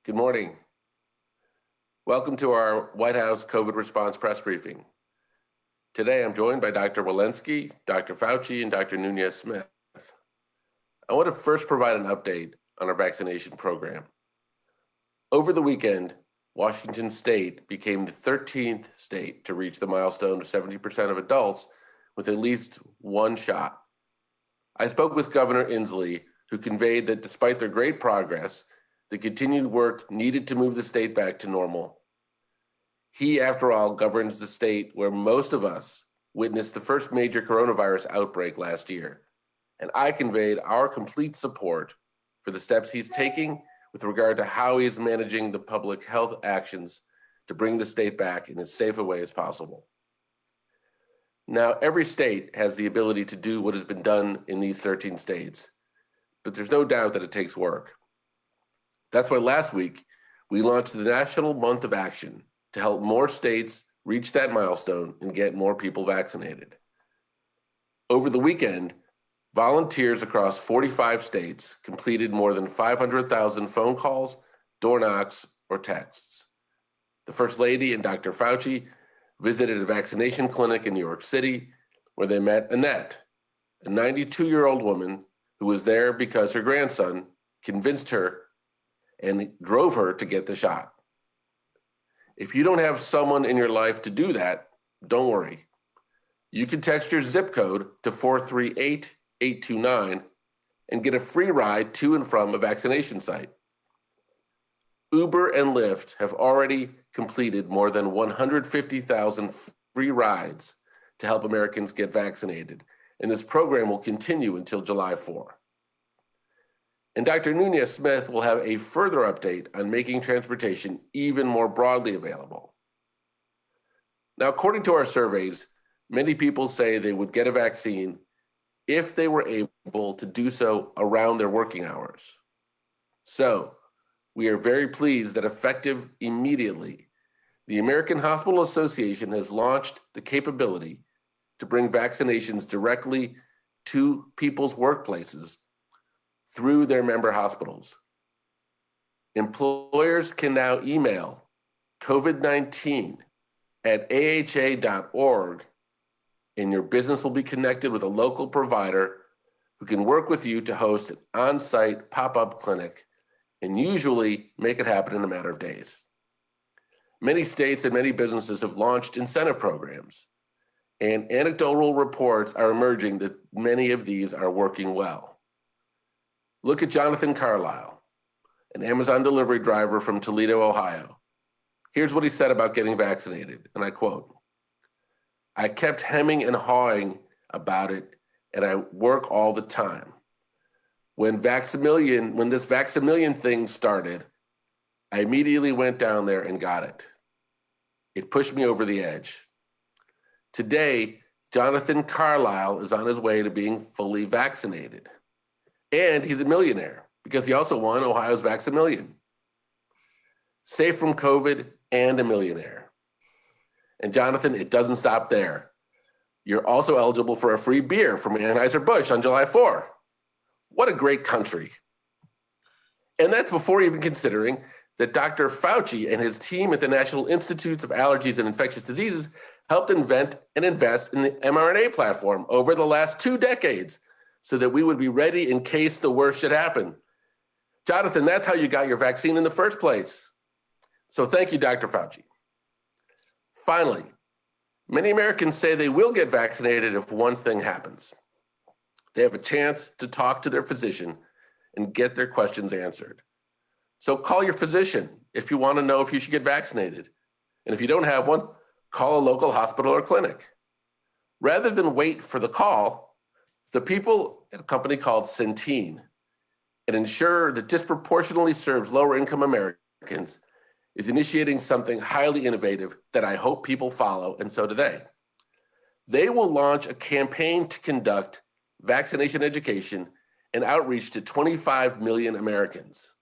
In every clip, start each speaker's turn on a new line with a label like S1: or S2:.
S1: Good morning. Welcome to our White House COVID response press briefing. Today, I'm joined by Dr. Walensky, Dr. Fauci, and Dr. Nunez-Smith. I want to first provide an update on our vaccination program. Over the weekend, Washington State became the 13th state to reach the milestone of 70% of adults with at least one shot. I spoke with Governor Inslee, who conveyed that despite their great progress, the continued work needed to move the state back to normal. He, after all, governs the state where most of us witnessed the first major coronavirus outbreak last year, and I conveyed our complete support for the steps he's taking with regard to how he is managing the public health actions to bring the state back in as safe a way as possible. Now, every state has the ability to do what has been done in these 13 states, but there's no doubt that it takes work. That's why last week, we launched the National Month of Action to help more states reach that milestone and get more people vaccinated. Over the weekend, volunteers across 45 states completed more than 500,000 phone calls, door knocks, or texts. The First Lady and Dr. Fauci visited a vaccination clinic in New York City where they met Annette, a 92-year-old woman who was there because her grandson convinced her and drove her to get the shot. If you don't have someone in your life to do that, don't worry. You can text your zip code to 438-829 and get a free ride to and from a vaccination site. Uber and Lyft have already completed more than 150,000 free rides to help Americans get vaccinated, and this program will continue until July 4. And Dr. Nunez-Smith will have a further update on making transportation even more broadly available. Now, according to our surveys, many people say they would get a vaccine if they were able to do so around their working hours. So, we are very pleased that effective immediately, the American Hospital Association has launched the capability to bring vaccinations directly to people's workplaces through their member hospitals. Employers can now email COVID-19 at aha.org, and your business will be connected with a local provider who can work with you to host an on-site pop-up clinic and usually make it happen in a matter of days. Many states and many businesses have launched incentive programs, and anecdotal reports are emerging that many of these are working well. Look at Jonathan Carlisle, an Amazon delivery driver from Toledo, Ohio. Here's what he said about getting vaccinated, and I quote, "I kept hemming and hawing about it, and I work all the time. When this Vaccination thing started, I immediately went down there and got it. It pushed me over the edge." Today, Jonathan Carlisle is on his way to being fully vaccinated. And he's a millionaire because he also won Ohio's Vaccination. Safe from COVID and a millionaire. And Jonathan, it doesn't stop there. You're also eligible for a free beer from Anheuser-Busch on July 4. What a great country. And that's before even considering that Dr. Fauci and his team at the National Institutes of Allergies and Infectious Diseases helped invent and invest in the mRNA platform over the last 2 decades so that we would be ready in case the worst should happen. Jonathan, that's how you got your vaccine in the first place. So thank you, Dr. Fauci. Finally, many Americans say they will get vaccinated if one thing happens. They have a chance to talk to their physician and get their questions answered. So call your physician if you want to know if you should get vaccinated. And if you don't have one, call a local hospital or clinic. Rather than wait for the call, the people at a company called Centene, an insurer that disproportionately serves lower-income Americans, is initiating something highly innovative that I hope people follow, and so do they. They will launch a campaign to conduct vaccination education and outreach to 25 million Americans.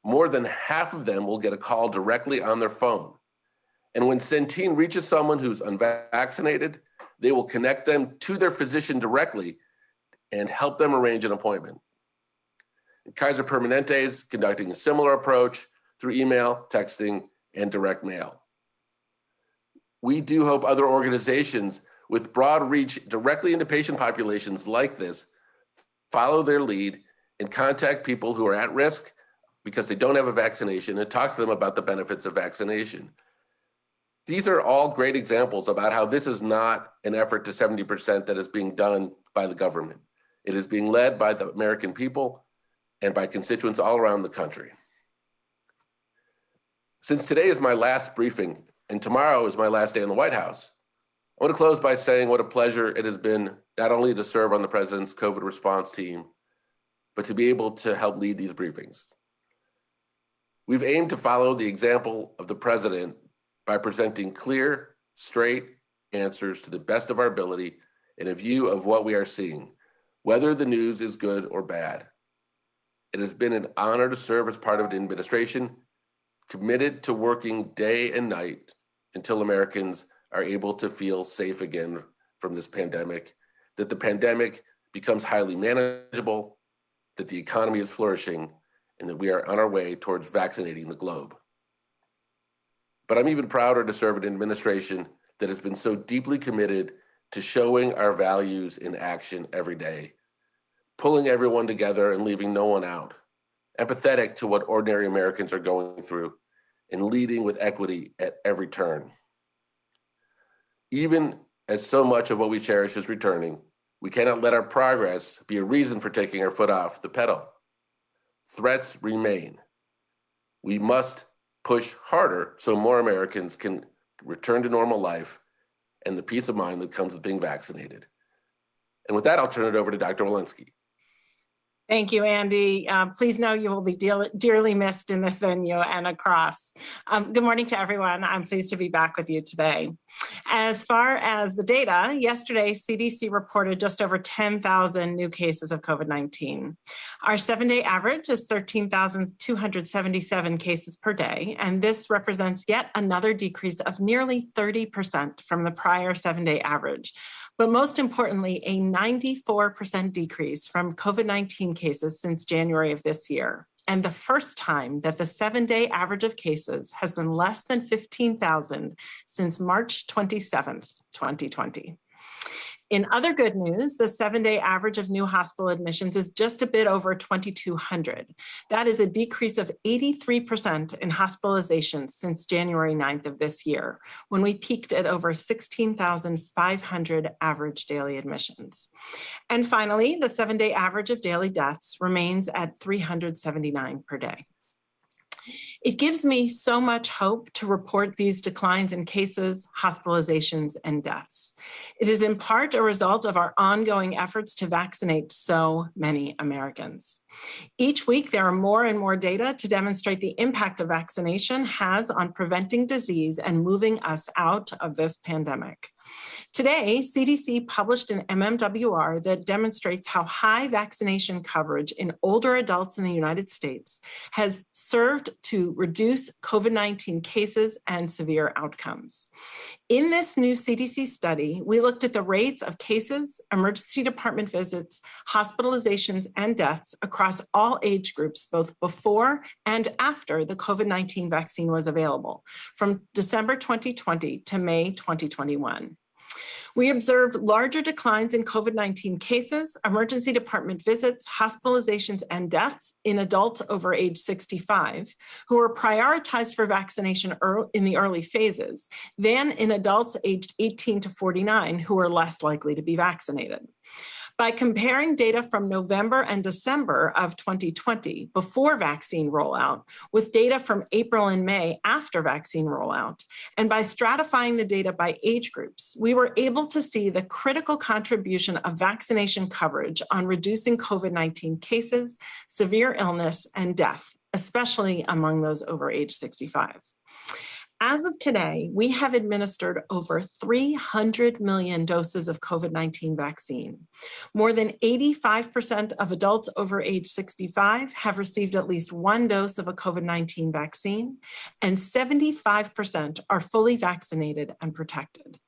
S1: More than half of them will get a call directly on their phone. And when Centene reaches someone who's unvaccinated, they will connect them to their physician directly and help them arrange an appointment. And Kaiser Permanente is conducting a similar approach. through email, texting, and direct mail. We do hope other organizations with broad reach directly into patient populations like this follow their lead and contact people who are at risk because they don't have a vaccination and talk to them about the benefits of vaccination. These are all great examples about how this is not an effort to 70% that is being done by the government. It is being led by the American people and by constituents all around the country. Since today is my last briefing and tomorrow is my last day in the White House, I want to close by saying what a pleasure it has been not only to serve on the president's COVID response team, but to be able to help lead these briefings. We've aimed to follow the example of the president by presenting clear, straight answers to the best of our ability in a view of what we are seeing, whether the news is good or bad. It has been an honor to serve as part of an administration committed to working day and night until Americans are able to feel safe again from this pandemic, that the pandemic becomes highly manageable, that the economy is flourishing, and that we are on our way towards vaccinating the globe. But I'm even prouder to serve an administration that has been so deeply committed to showing our values in action every day, pulling everyone together and leaving no one out, empathetic to what ordinary Americans are going through, and leading with equity at every turn. Even as so much of what we cherish is returning, we cannot let our progress be a reason for taking our foot off the pedal. Threats remain. We must push harder so more Americans can return to normal life and the peace of mind that comes with being vaccinated. And with that, I'll turn it over to Dr. Walensky.
S2: Thank you, Andy. Please know you will be dearly missed in this venue and across. Good morning to everyone. I'm pleased to be back with you today. As far as the data, yesterday, CDC reported just over 10,000 new cases of COVID-19. Our 7-day average is 13,277 cases per day, and this represents yet another decrease of nearly 30% from the prior 7-day average. But most importantly, a 94% decrease from COVID-19 cases since January of this year, and the first time that the 7-day average of cases has been less than 15,000 since March 27th, 2020. In other good news, the 7-day average of new hospital admissions is just a bit over 2,200. That is a decrease of 83% in hospitalizations since January 9th of this year, when we peaked at over 16,500 average daily admissions. And finally, the 7-day average of daily deaths remains at 379 per day. It gives me so much hope to report these declines in cases, hospitalizations, and deaths. It is in part a result of our ongoing efforts to vaccinate so many Americans. Each week, there are more and more data to demonstrate the impact of vaccination has on preventing disease and moving us out of this pandemic. Today, CDC published an MMWR that demonstrates how high vaccination coverage in older adults in the United States has served to reduce COVID-19 cases and severe outcomes. In this new CDC study, we looked at the rates of cases, emergency department visits, hospitalizations, and deaths across all age groups, both before and after the COVID-19 vaccine was available, from December 2020 to May 2021. We observed larger declines in COVID-19 cases, emergency department visits, hospitalizations, and deaths in adults over age 65 who were prioritized for vaccination in the early phases than in adults aged 18 to 49 who were less likely to be vaccinated. By comparing data from November and December of 2020 before vaccine rollout with data from April and May after vaccine rollout, and by stratifying the data by age groups, we were able to see the critical contribution of vaccination coverage on reducing COVID-19 cases, severe illness, and death, especially among those over age 65. As of today, we have administered over 300 million doses of COVID-19 vaccine. More than 85% of adults over age 65 have received at least one dose of a COVID-19 vaccine, and 75% are fully vaccinated and protected.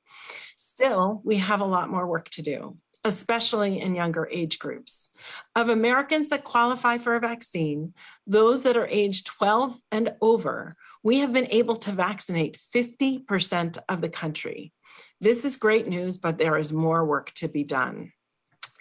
S2: Still, we have a lot more work to do. especially in younger age groups. Of Americans that qualify for a vaccine, those that are age 12 and over, we have been able to vaccinate 50% of the country. This is great news, but there is more work to be done.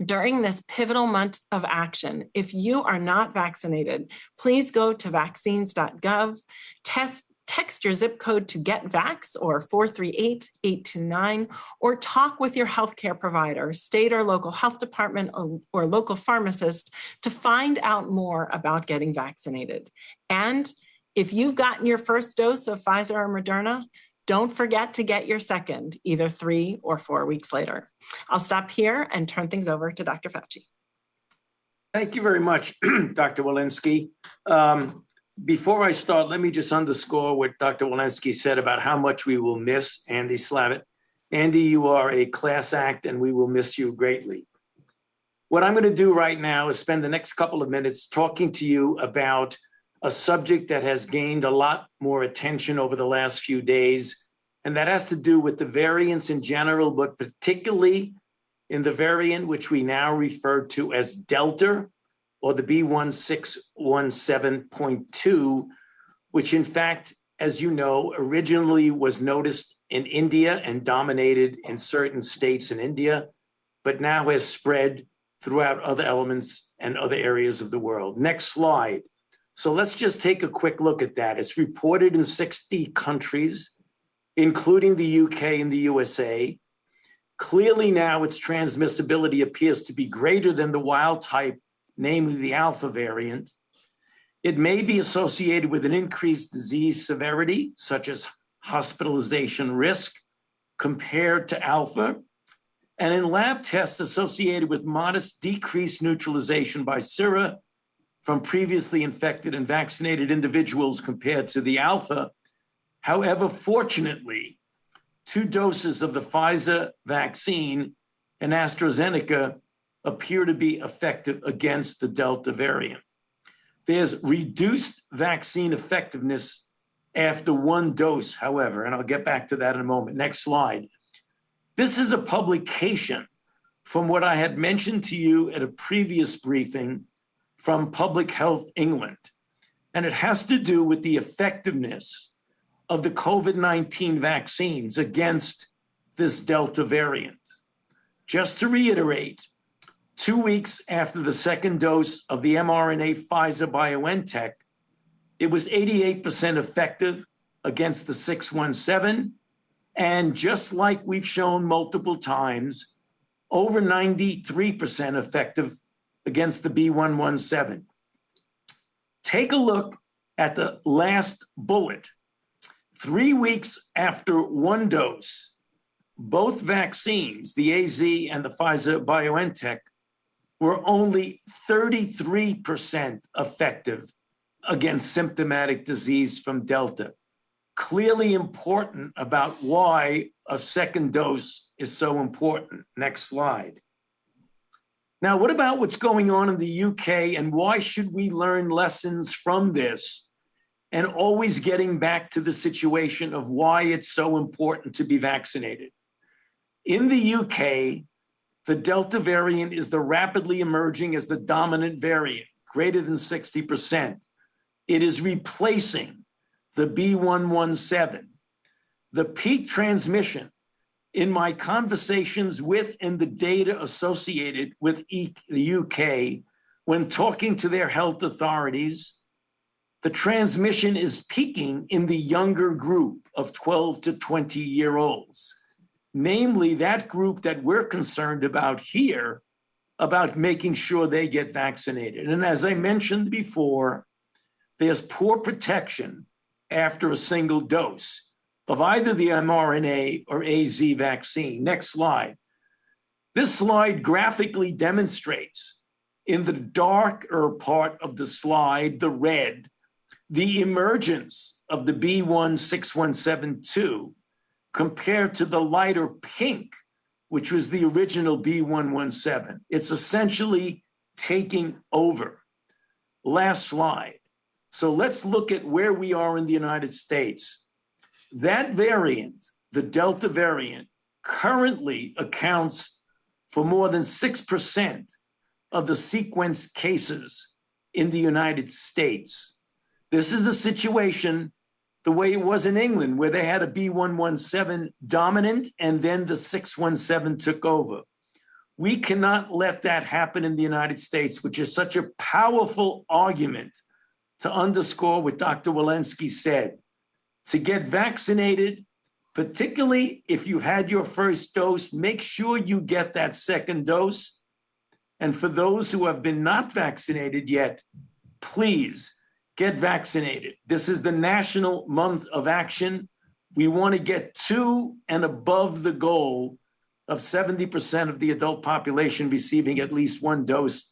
S2: During this pivotal month of action, if you are not vaccinated, please go to vaccines.gov, text your zip code to GetVax or 438-829, or talk with your healthcare provider, state or local health department, or local pharmacist to find out more about getting vaccinated. And if you've gotten your first dose of Pfizer or Moderna, don't forget to get your second, either 3 or 4 weeks later. I'll stop here and turn things over to Dr. Fauci.
S3: Thank you very much, Dr. Walensky. Before I start, let me just underscore what Dr. Walensky said about how much we will miss Andy Slavitt. Andy, you are a class act, and we will miss you greatly. What I'm going to do right now is spend the next couple of minutes talking to you about a subject that has gained a lot more attention over the last few days, and that has to do with the variants in general, but particularly in the variant which we now refer to as Delta, or the B1617.2, which in fact, as you know, originally was noticed in India and dominated in certain states in India, but now has spread throughout other elements and other areas of the world. Next slide. So let's just take a quick look at that. It's reported in 60 countries, including the UK and the USA. Clearly now its transmissibility appears to be greater than the wild type, namely the alpha variant. It may be associated with an increased disease severity, such as hospitalization risk, compared to alpha, and in lab tests associated with modest decreased neutralization by sera from previously infected and vaccinated individuals compared to the alpha. However, fortunately, 2 doses of the Pfizer vaccine and AstraZeneca appear to be effective against the Delta variant. There's reduced vaccine effectiveness after 1 dose, however, and I'll get back to that in a moment. Next slide. This is a publication from what I had mentioned to you at a previous briefing from Public Health England, and it has to do with the effectiveness of the COVID-19 vaccines against this Delta variant. Just to reiterate, 2 weeks after the second dose of the mRNA Pfizer-BioNTech, it was 88% effective against the 617, and just like we've shown multiple times, over 93% effective against the B117. Take a look at the last bullet. 3 weeks after 1 dose, both vaccines, the AZ and the Pfizer-BioNTech, were only 33% effective against symptomatic disease from Delta. Clearly important about why a second dose is so important. Next slide. Now, what about what's going on in the UK, and why should we learn lessons from this, and always getting back to the situation of why it's so important to be vaccinated? In the UK, the Delta variant is the rapidly emerging as the dominant variant, greater than 60%. It is replacing the B117. The peak transmission in my conversations with and the data associated with the UK, when talking to their health authorities, the transmission is peaking in the younger group of 12 to 20-year-olds, namely that group that we're concerned about here, about making sure they get vaccinated. And as I mentioned before, there's poor protection after a single dose of either the mRNA or AZ vaccine. Next slide. This slide graphically demonstrates in the darker part of the slide, the red, the emergence of the B16172 compared to the lighter pink, which was the original B117. It's essentially taking over. Last slide. So let's look at where we are in the United States. That variant, the Delta variant, currently accounts for more than 6% of the sequenced cases in the United States. This is a situation the way it was in England, where they had a B117 dominant and then the 617 took over. We cannot let that happen in the United States, which is such a powerful argument to underscore what Dr. Walensky said. To get vaccinated, particularly if you had your first dose, make sure you get that second dose. And for those who have been not vaccinated yet, please get vaccinated. This is the National Month of Action. We want to get to and above the goal of 70% of the adult population receiving at least one dose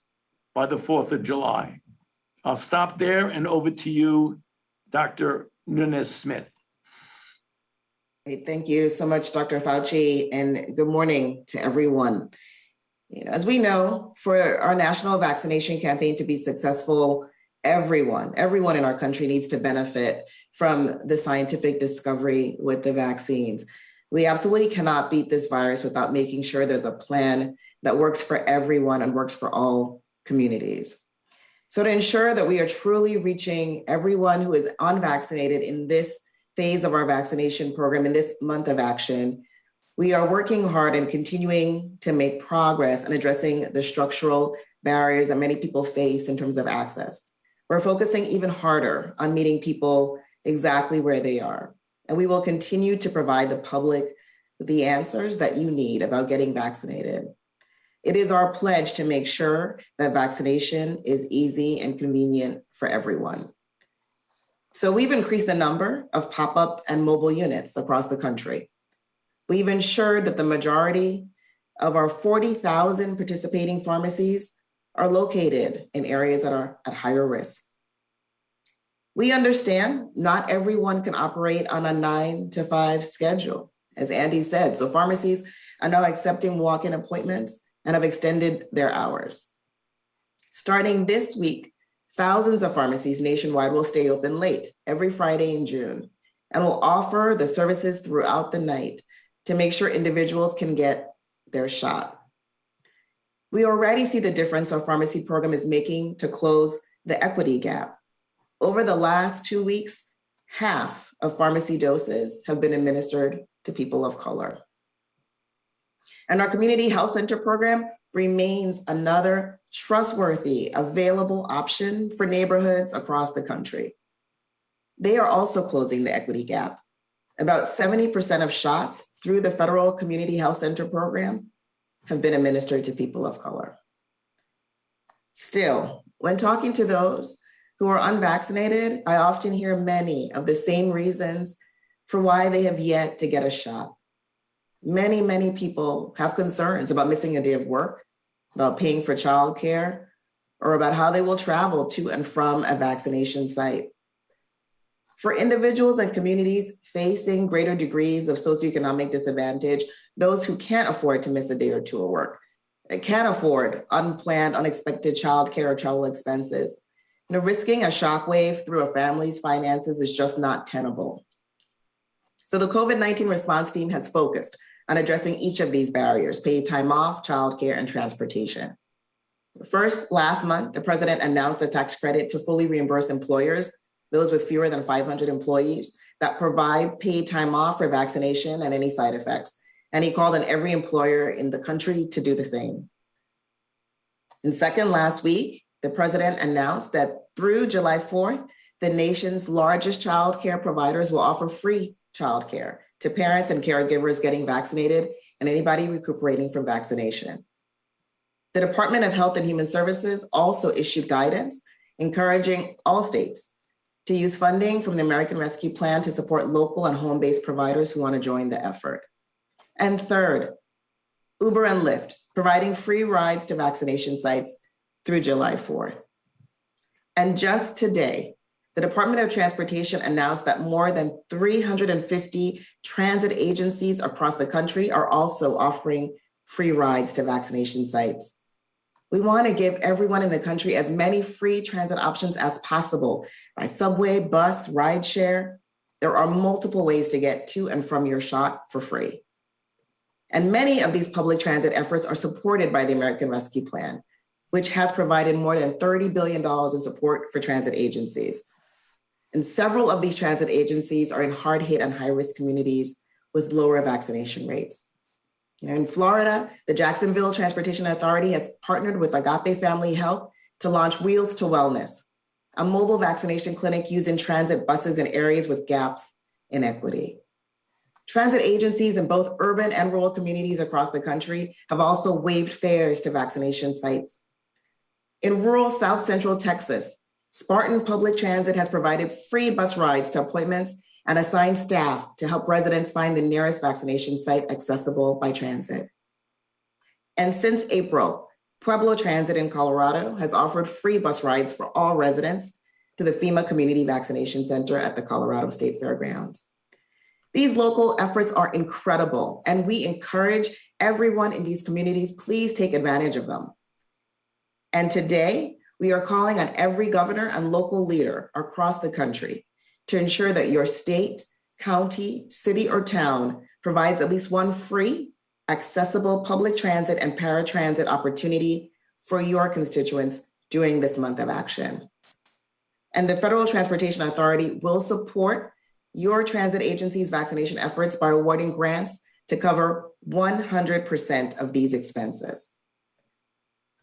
S3: by the 4th of July. I'll stop there and over to you, Dr. Nunez-Smith.
S4: Thank you so much, Dr. Fauci, and good morning to everyone. As we know, for our national vaccination campaign to be successful, everyone in our country needs to benefit from the scientific discovery with the vaccines. We absolutely cannot beat this virus without making sure there's a plan that works for everyone and works for all communities. So to ensure that we are truly reaching everyone who is unvaccinated in this phase of our vaccination program, in this month of action, we are working hard and continuing to make progress in addressing the structural barriers that many people face in terms of access. We're focusing even harder on meeting people exactly where they are. And we will continue to provide the public with the answers that you need about getting vaccinated. It is our pledge to make sure that vaccination is easy and convenient for everyone. So we've increased the number of pop-up and mobile units across the country. We've ensured that the majority of our 40,000 participating pharmacies are located in areas that are at higher risk. We understand not everyone can operate on a 9-to-5 schedule, as Andy said. So pharmacies are now accepting walk-in appointments and have extended their hours. Starting this week, thousands of pharmacies nationwide will stay open late every Friday in June and will offer the services throughout the night to make sure individuals can get their shot. We already see the difference our pharmacy program is making to close the equity gap. Over the last 2 weeks, half of pharmacy doses have been administered to people of color. And our community health center program remains another trustworthy, available option for neighborhoods across the country. They are also closing the equity gap. About 70% of shots through the federal community health center program have been administered to people of color. Still, when talking to those who are unvaccinated, I often hear many of the same reasons for why they have yet to get a shot. Many people have concerns about missing a day of work, about paying for childcare, or about how they will travel to and from a vaccination site. For individuals and communities facing greater degrees of socioeconomic disadvantage, those who can't afford to miss a day or two of work, they can't afford unplanned, unexpected childcare or travel expenses, risking a shockwave through a family's finances is just not tenable. So the COVID-19 response team has focused on addressing each of these barriers: paid time off, childcare, and transportation. First, last month, the president announced a tax credit to fully reimburse employers, those with fewer than 500 employees, that provide paid time off for vaccination and any side effects. And he called on every employer in the country to do the same. And second, last week, the president announced that through July 4th, the nation's largest child care providers will offer free child care to parents and caregivers getting vaccinated and anybody recuperating from vaccination. The Department of Health and Human Services also issued guidance encouraging all states to use funding from the American Rescue Plan to support local and home-based providers who want to join the effort. And third, Uber and Lyft providing free rides to vaccination sites through July 4th. And just today, the Department of Transportation announced that more than 350 transit agencies across the country are also offering free rides to vaccination sites. We want to give everyone in the country as many free transit options as possible by subway, bus, rideshare. There are multiple ways to get to and from your shot for free. And many of these public transit efforts are supported by the American Rescue Plan, which has provided more than $30 billion in support for transit agencies. And several of these transit agencies are in hard-hit and high-risk communities with lower vaccination rates. In Florida, the Jacksonville Transportation Authority has partnered with Agape Family Health to launch Wheels to Wellness, a mobile vaccination clinic using transit buses in areas with gaps in equity. Transit agencies in both urban and rural communities across the country have also waived fares to vaccination sites. In rural South Central Texas, Spartan Public Transit has provided free bus rides to appointments and assigned staff to help residents find the nearest vaccination site accessible by transit. And since April, Pueblo Transit in Colorado has offered free bus rides for all residents to the FEMA Community Vaccination Center at the Colorado State Fairgrounds. These local efforts are incredible, and we encourage everyone in these communities, please take advantage of them. And today, we are calling on every governor and local leader across the country to ensure that your state, county, city, or town provides at least one free, accessible public transit and paratransit opportunity for your constituents during this month of action. And the Federal Transportation Authority will support your transit agency's vaccination efforts by awarding grants to cover 100% of these expenses.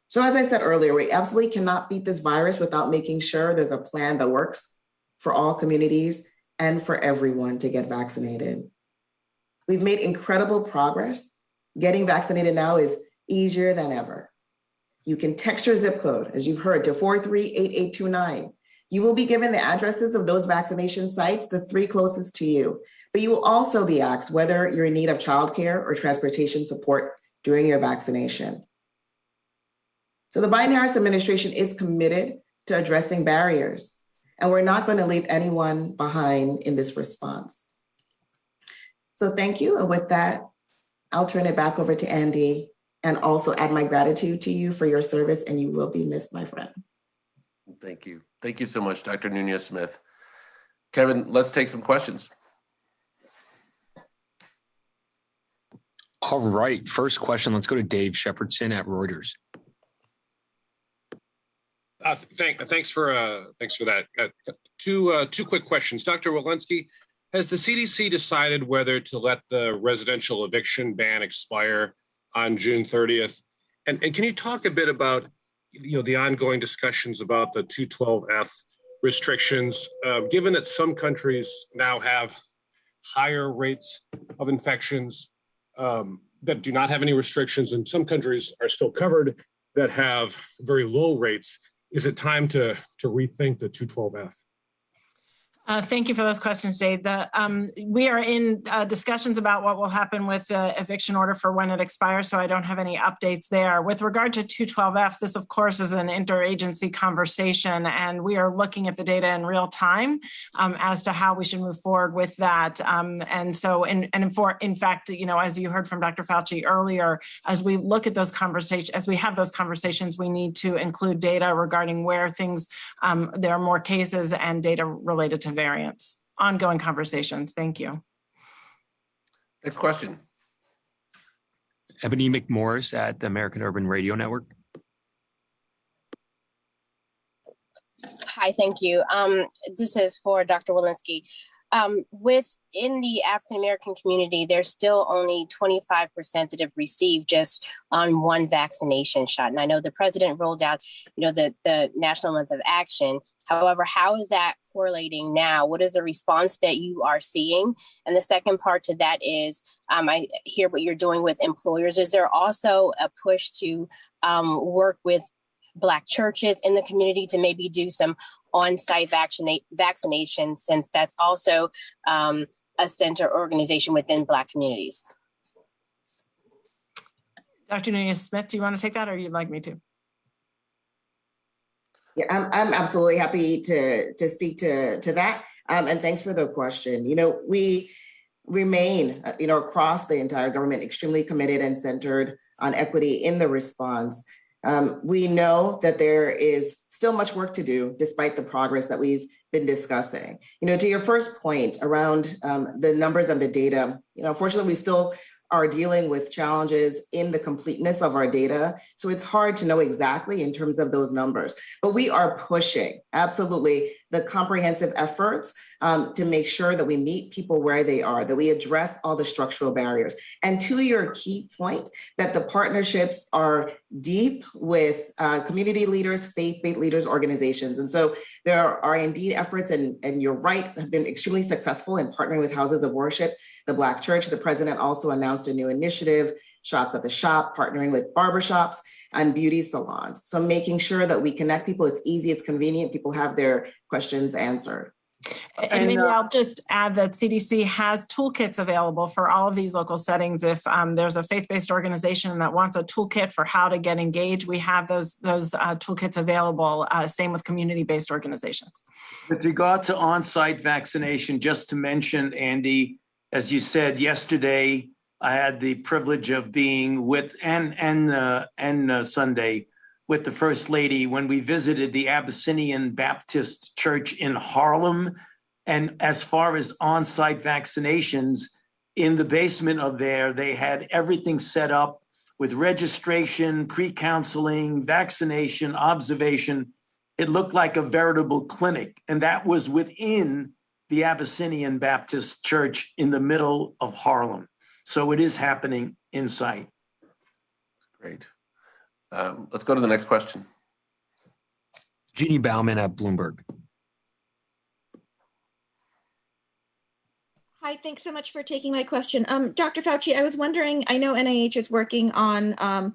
S4: So as I said earlier, we absolutely cannot beat this virus without making sure there's a plan that works for all communities and for everyone to get vaccinated. We've made incredible progress. Getting vaccinated now is easier than ever. You can text your zip code, as you've heard, to 438829. You will be given the addresses of those vaccination sites, the 3 closest to you, but you will also be asked whether you're in need of childcare or transportation support during your vaccination. So the Biden-Harris administration is committed to addressing barriers, and we're not going to leave anyone behind in this response. So thank you. And with that, I'll turn it back over to Andy and also add my gratitude to you for your service, and you will be missed, my friend.
S1: Thank you. Thank you so much, Dr. Nunez-Smith. Kevin, let's take some questions.
S5: All right. First question. Let's go to Dave Shepardson at Reuters.
S6: Thanks for that. Two quick questions. Dr. Walensky, has the CDC decided whether to let the residential eviction ban expire on June 30th? And can you talk a bit about the ongoing discussions about the 212F restrictions, given that some countries now have higher rates of infections that do not have any restrictions, and some countries are still covered that have very low rates? Is it time to rethink the 212F?
S2: Thank you for those questions, Dave. We are in discussions about what will happen with the eviction order for when it expires, so I don't have any updates there. With regard to 212F, this, of course, is an interagency conversation, and we are looking at the data in real time as to how we should move forward with that. In fact, as you heard from Dr. Fauci earlier, as we look at those conversations, as we have those conversations, we need to include data regarding where there are more cases and data related to variants. Ongoing conversations. Thank you.
S1: Next question.
S5: Ebony McMorris at the American Urban Radio Network.
S7: Hi, thank you. This is for Dr. Walensky. Within the African-American community, there's still only 25% that have received just on one vaccination shot. And I know the president rolled out, the National Month of Action. However, how is that correlating now? What is the response that you are seeing? And the second part to that is, I hear what you're doing with employers. Is there also a push to work with Black churches in the community to maybe do some on-site vaccination, since that's also a center organization within Black communities?
S2: Dr. Nunez-Smith, do you want to take that, or you'd like me to?
S4: Yeah, I'm absolutely happy to speak to that. And thanks for the question. We remain, across the entire government, extremely committed and centered on equity in the response. We know that there is still much work to do, despite the progress that we've been discussing. To your first point around the numbers and the data, unfortunately, we still are dealing with challenges in the completeness of our data. So it's hard to know exactly in terms of those numbers, but we are pushing absolutely the comprehensive efforts to make sure that we meet people where they are, that we address all the structural barriers. And to your key point, that the partnerships are deep with community leaders, faith-based leaders, organizations. And so there are indeed efforts, and you're right, have been extremely successful in partnering with houses of worship, the Black Church. The president also announced a new initiative, Shots at the Shop, partnering with barbershops and beauty salons. So making sure that we connect people, it's easy, it's convenient, people have their questions answered.
S2: And maybe I'll just add that CDC has toolkits available for all of these local settings. If there's a faith-based organization that wants a toolkit for how to get engaged, we have those toolkits available. Same with community-based organizations.
S3: With regard to on-site vaccination, just to mention, Andy, as you said yesterday, I had the privilege of being with and Sunday with the First Lady when we visited the Abyssinian Baptist Church in Harlem. And as far as on-site vaccinations, in the basement of there, they had everything set up with registration, pre-counseling, vaccination, observation. It looked like a veritable clinic. And that was within the Abyssinian Baptist Church in the middle of Harlem. So it is happening in sight.
S1: Great. Let's go to the next question.
S5: Jeannie Bauman at Bloomberg.
S8: Hi, thanks so much for taking my question. Dr. Fauci, I was wondering, I know NIH is working on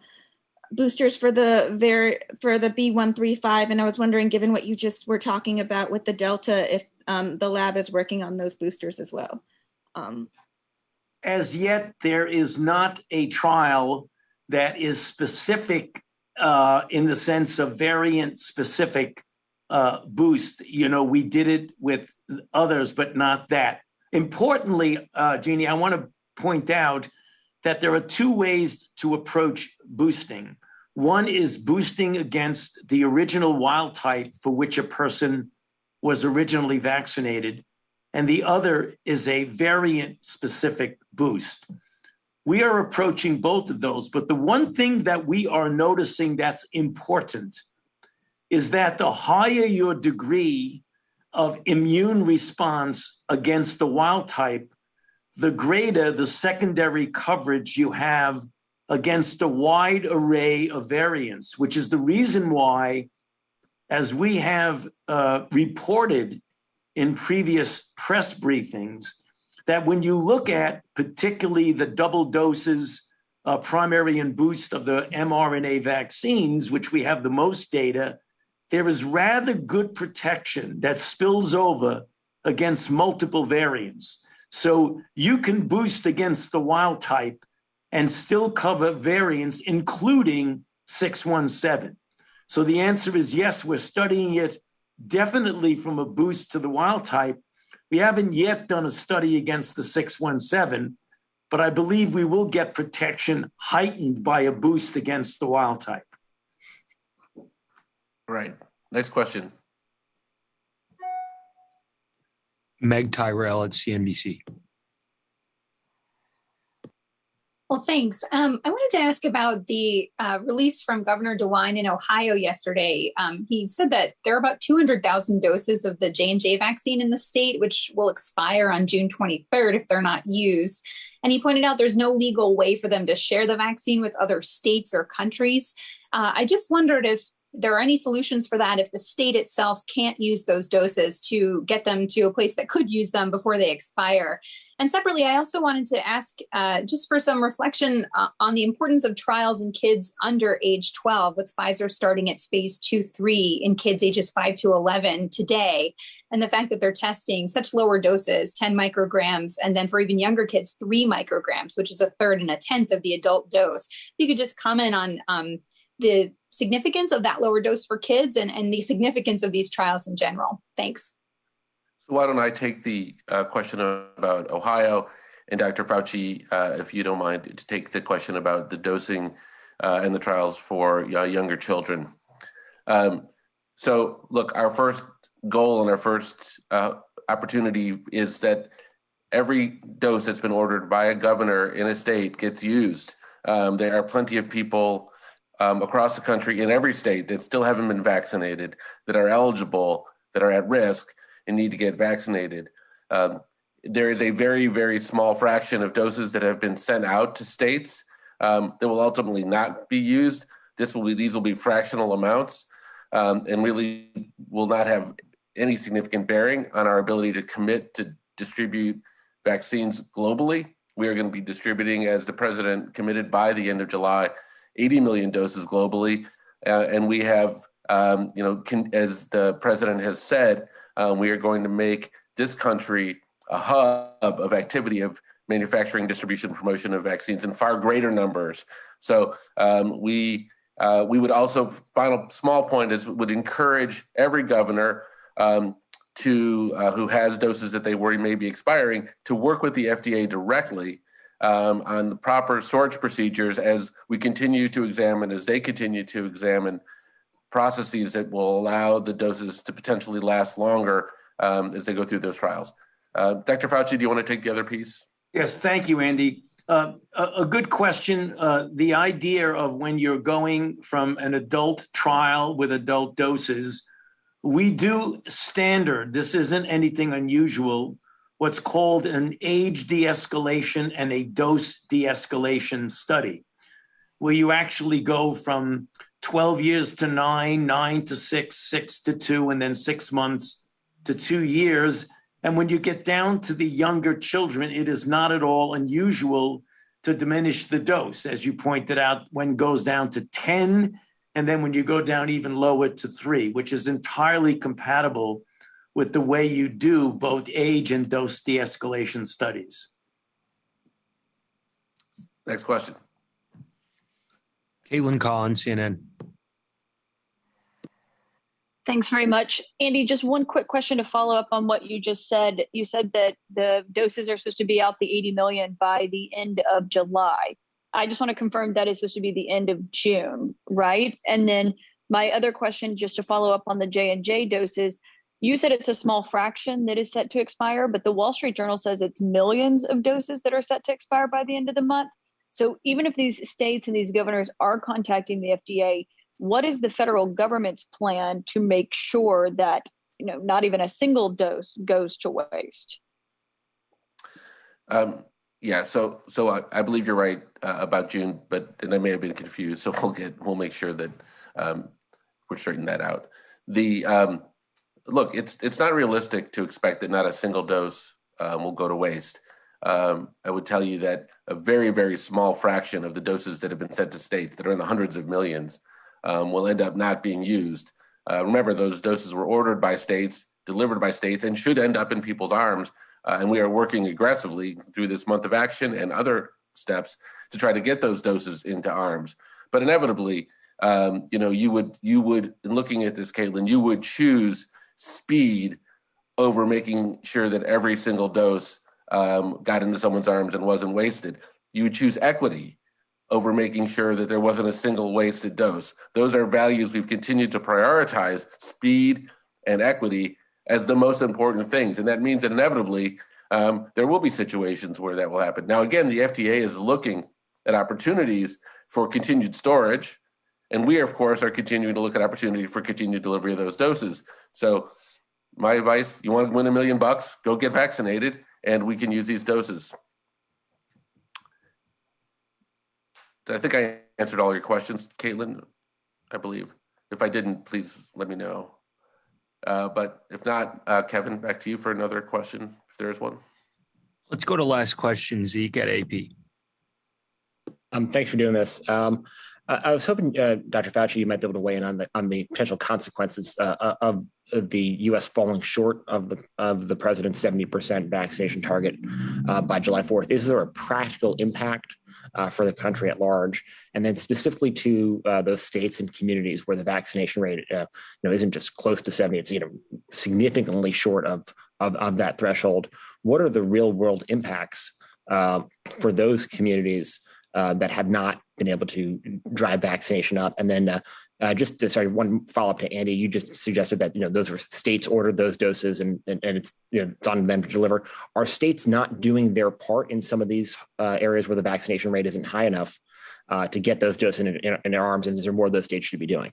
S8: boosters for the B135, and I was wondering, given what you just were talking about with the Delta, if the lab is working on those boosters as well.
S3: As yet, there is not a trial that is specific in the sense of variant-specific boost. You know, we did it with others, but not that. Importantly, Jeannie, I want to point out that there are two ways to approach boosting. One is boosting against the original wild type for which a person was originally vaccinated, and the other is a variant-specific boost. We are approaching both of those, but the one thing that we are noticing that's important is that the higher your degree of immune response against the wild type, the greater the secondary coverage you have against a wide array of variants, which is the reason why, as we have reported in previous press briefings, that when you look at particularly the double doses, primary and boost of the mRNA vaccines, which we have the most data, there is rather good protection that spills over against multiple variants. So you can boost against the wild type and still cover variants, including 617. So the answer is yes, we're studying it definitely from a boost to the wild type. We haven't yet done a study against the 617, but I believe we will get protection heightened by a boost against the wild type.
S1: Right. Next question.
S5: Meg Tyrell at CNBC.
S9: Well, thanks. I wanted to ask about the release from Governor DeWine in Ohio yesterday. He said that there are about 200,000 doses of the J&J vaccine in the state, which will expire on June 23rd if they're not used. And he pointed out there's no legal way for them to share the vaccine with other states or countries. I just wondered if there are any solutions for that if the state itself can't use those doses to get them to a place that could use them before they expire. And separately, I also wanted to ask just for some reflection on the importance of trials in kids under age 12, with Pfizer starting its phase 2/3 in kids ages 5 to 11 today, and the fact that they're testing such lower doses, 10 micrograms, and then for even younger kids, 3 micrograms, which is a third and a tenth of the adult dose. If you could just comment on the significance of that lower dose for kids and the significance of these trials in general. Thanks.
S1: So why don't I take the question about Ohio, and Dr. Fauci, if you don't mind, to take the question about the dosing and the trials for younger children. So look, our first goal and our first opportunity is that every dose that's been ordered by a governor in a state gets used. There are plenty of people across the country in every state that still haven't been vaccinated, that are eligible, that are at risk and need to get vaccinated. There is a very, very small fraction of doses that have been sent out to states that will ultimately not be used. These will be fractional amounts and really will not have any significant bearing on our ability to commit to distribute vaccines globally. We are going to be distributing, as the president committed by the end of July, 80 million doses globally. And we have, as the president has said, we are going to make this country a hub of activity of manufacturing, distribution, promotion of vaccines in far greater numbers. So we would also, final small point is, would encourage every governor who has doses that they worry may be expiring to work with the FDA directly on the proper storage procedures as we continue to examine, as they continue to examine processes that will allow the doses to potentially last longer as they go through those trials. Dr. Fauci, do you want to take the other piece?
S3: Yes, thank you, Andy. A good question. The idea of when you're going from an adult trial with adult doses, we do standard, this isn't anything unusual, what's called an age de-escalation and a dose de-escalation study, where you actually go from 12 years to 9, 9 to 6, 6 to 2, and then 6 months to 2 years. And when you get down to the younger children, it is not at all unusual to diminish the dose, as you pointed out, when it goes down to 10, and then when you go down even lower to 3, which is entirely compatible with the way you do both age and dose de-escalation studies.
S1: Next question.
S5: Caitlin Collins, CNN.
S10: Thanks very much. Andy, just one quick question to follow up on what you just said. You said that the doses are supposed to be out, the 80 million, by the end of July. I just want to confirm that is supposed to be the end of June, right? And then my other question, just to follow up on the J&J doses, you said it's a small fraction that is set to expire, but the Wall Street Journal says it's millions of doses that are set to expire by the end of the month. So even if these states and these governors are contacting the FDA, what is the federal government's plan to make sure that, not even a single dose goes to waste?
S1: Yeah, so I believe you're right about June, and I may have been confused. So we'll make sure that we're straightening that out. Look, it's not realistic to expect that not a single dose will go to waste. I would tell you that a very, very small fraction of the doses that have been sent to states, that are in the hundreds of millions, will end up not being used. Remember, those doses were ordered by states, delivered by states, and should end up in people's arms. And we are working aggressively through this month of action and other steps to try to get those doses into arms. But inevitably, you would, in looking at this, Caitlin, you would choose speed over making sure that every single dose got into someone's arms and wasn't wasted. You would choose equity over making sure that there wasn't a single wasted dose. Those are values we've continued to prioritize, speed and equity, as the most important things. And that means that inevitably there will be situations where that will happen. Now, again, the FDA is looking at opportunities for continued storage. And we, of course, are continuing to look at opportunity for continued delivery of those doses. So my advice, you want to win $1 million, go get vaccinated, and we can use these doses. I think I answered all your questions, Caitlin, I believe. If I didn't, please let me know. But if not, Kevin, back to you for another question, if there is one.
S5: Let's go to last question, Zeke at AP.
S11: Thanks for doing this. I was hoping, Dr. Fauci, you might be able to weigh in on the potential consequences of the U.S. falling short of the president's 70% vaccination target by July 4th. Is there a practical impact for the country at large, and then specifically to those states and communities where the vaccination rate, isn't just close to 70, it's significantly short of that threshold? What are the real world impacts for those communities that have not been able to drive vaccination up? And then One follow-up to Andy. You just suggested that those were states ordered those doses, and it's it's on them to deliver. Are states not doing their part in some of these areas where the vaccination rate isn't high enough to get those doses in their arms? And is there more those states should be doing?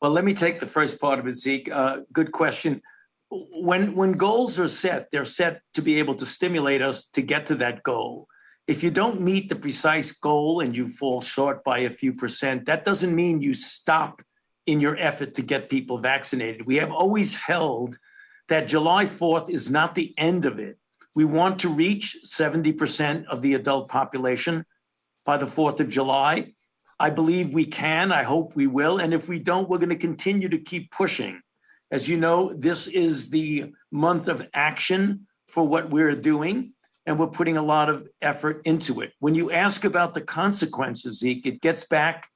S3: Well, let me take the first part of it, Zeke. Good question. When goals are set, they're set to be able to stimulate us to get to that goal. If you don't meet the precise goal and you fall short by a few percent, that doesn't mean you stop in your effort to get people vaccinated. We have always held that July 4th is not the end of it. We want to reach 70% of the adult population by the 4th of July. I believe we can. I hope we will. And if we don't, we're going to continue to keep pushing. As you know, this is the month of action for what we're doing, and we're putting a lot of effort into it. When you ask about the consequences, Zeke, it gets back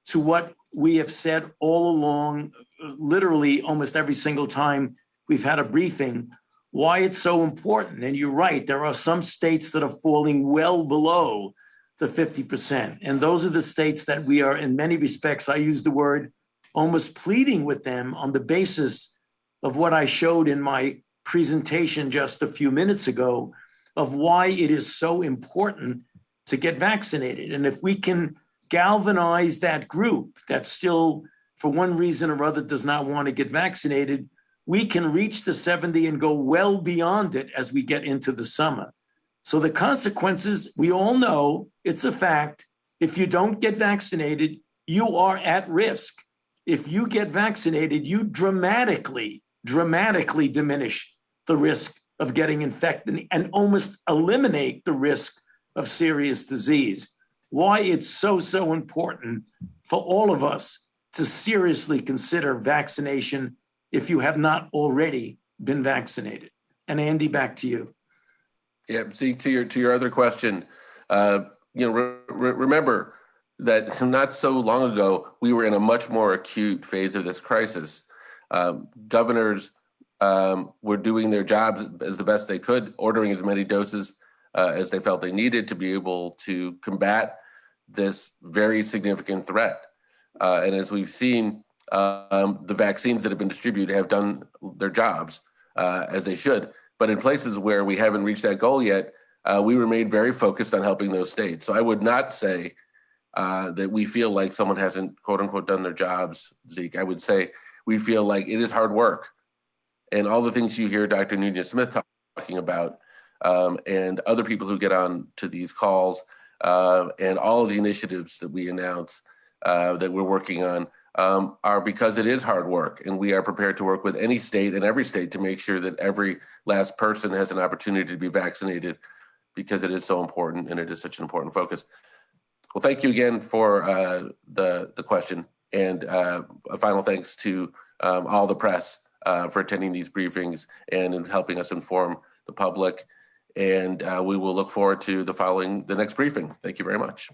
S3: to what we have said all along, literally almost every single time we've had a briefing, why it's so important. And you're right, there are some states that are falling well below the 50%. And those are the states that we are, in many respects, I use the word, almost pleading with them on the basis of what I showed in my presentation just a few minutes ago of why it is so important to get vaccinated. And if we can galvanize that group that still, for one reason or other, does not want to get vaccinated, we can reach the 70 and go well beyond it as we get into the summer. So the consequences, we all know, it's a fact. If you don't get vaccinated, you are at risk. If you get vaccinated, you dramatically diminish the risk of getting infected and almost eliminate the risk of serious disease. Why it's so important for all of us to seriously consider vaccination if you have not already been vaccinated. And Andy, back to you.
S1: Yeah, see, to your other question, remember that not so long ago, we were in a much more acute phase of this crisis. Governors were doing their jobs as the best they could, ordering as many doses as they felt they needed to be able to combat this very significant threat. And as we've seen, the vaccines that have been distributed have done their jobs as they should. But in places where we haven't reached that goal yet, we remain very focused on helping those states. So I would not say that we feel like someone hasn't, quote unquote, done their jobs, Zeke. I would say we feel like it is hard work. And all the things you hear Dr. Nunez-Smith talking about and other people who get on to these calls and all of the initiatives that we announce that we're working on are because it is hard work. And we are prepared to work with any state and every state to make sure that every last person has an opportunity to be vaccinated because it is so important and it is such an important focus. Well, thank you again for the question. And a final thanks to all the press for attending these briefings and in helping us inform the public. And we will look forward to the next briefing. Thank you very much.